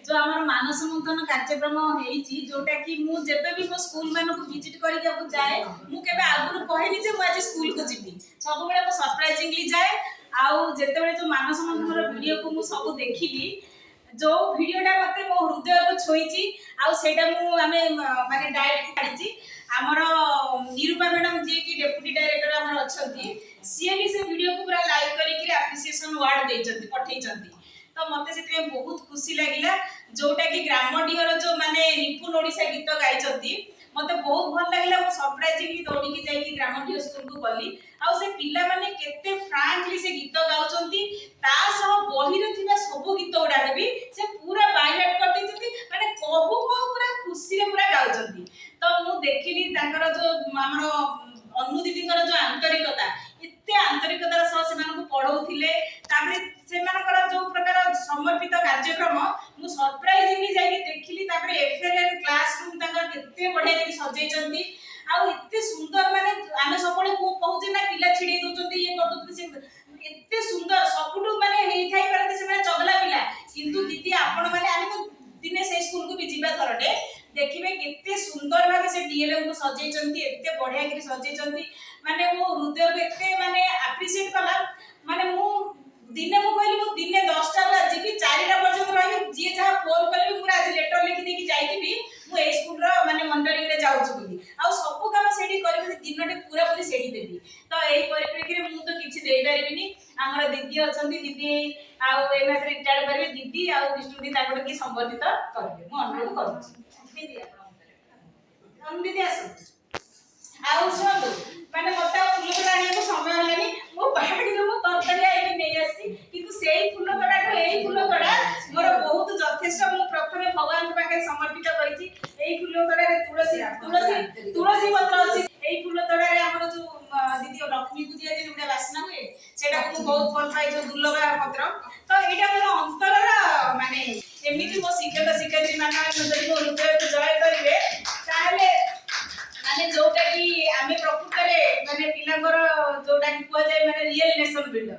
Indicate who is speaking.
Speaker 1: जो आम मानस मंथन कार्यक्रम होती जोटा कि मुझे भी मो स्कूल मान को विजिट करके जाए मुझे आगुरी कहनी जे मुझे स्कूल को जीवी सब बेले सरप्राइजिंगली जाए आउ जिते जो मानस मंथन वीडियो को मुझे सब देखिली जो वीडियोटा मत मो हृदय को छोईची आमे माने डायरेक्ट छाड़ी आमर निरूपा मैडम जी की डेप्यूटी डायरेक्टर आमर अच्छी सी भी से वीडियो को पूरा लाइक करके एप्रिसिएशन वार्ड देइछंती पठेइछंती तो मते से बहुत खुशी लगिला जोटा कि ग्रामडीहर जो माने निपुण ओडिशा गीत गाइछंती मते बहुत भल लगिला मो सरप्राइजिंगली दौड़ी के जाई ग्रामडीहर स्कूल को गली आ से पिला माने केते फ्रैंकली से गीत गाउछंती ता सह बही रे थिबा सब गीत उडा भी से पूरा बायलाट कर दैछंती माने कहू कहू पूरा खुशी रे पूरा गाउछंती तो मु देखिली ताकर जो हमर अनु दीदीकर जो आंतरिकता एते आंतरिकतार सह सेमानकु पढौथिले ताबरे सेमानकर जो प्रकार समर्पित कार्यक्रम मु सरप्राइजिंगली जाई देखिली ताबरे एफएलएन क्लासरूम ताकर केते बढ़िया देखि सजेइछंती आ एते सुंदर माने आमे सबले को कहू जे ना पिला छिडी दोचंती ये कर दोचंती से एते सुंदर सबुटु माने हेई थाई परते से माने चगला पिला किंतु दीदी आपण माने आमे तो दिने से स्कूल को भी जीवा थरटे देखिबे केते सुंदर भाबे से डीएलएम को सजेइछंती एते बढ़िया कि सजेइछंती माने मो हृदय को एते माने एप्रिशिएट कला माने मु दिने मु कहली मु दिने 10टा बजे जीबी 4टा पर्यंत रही जे जहा फोन करबी पूरा आज लेटर लिखि देकी जाईतिबी मु ए स्कूल रो माने मॉनिटरिंग रे जाउछु बोली आ सब काम सेठी करबी दिनटे पूरा पूरी सेठी देबी तो एही परिप्रेक्षी रे मु तो किछि देई परिबिनी हमर दीदी अछंती दीदी आ ए मास रिटायर्ड करबे दीदी आ विष्णु दी ताकड़ की संबंधित करबे मु अनुरोध करूछि दीदी हम दीदी आसो आउ सुनतु माने मते फूल तोड़ाणी को समय हलानी मो बाहडी मो तरतरिया एबे नै आसी किंतु सेही फूल तोड़ा तो एही फूल तोड़ा मोर बहुत यथेष्ट मु प्रथमे भगवान के पाखे समर्पित करिछि एही फूल तोड़ा रे तुलसी तुलसी तुलसी पत्र अछि एही फूल तोड़ा रे हमर जो दीदी लक्ष्मी पूजा जे गुडा वासना हुए सेटा को बहुत भल पाइ जो दुर्लभ पत्र तो एटा मोर अंतरर माने एमिति मो शिक्षक शिक्षयित्री माने जदि मो हृदय को जय करिवे ताले माने जोटा कि आमे प्रकृत रे माने पिलांगर जोटा कि को जाय माने रियल नेशन बिल्डर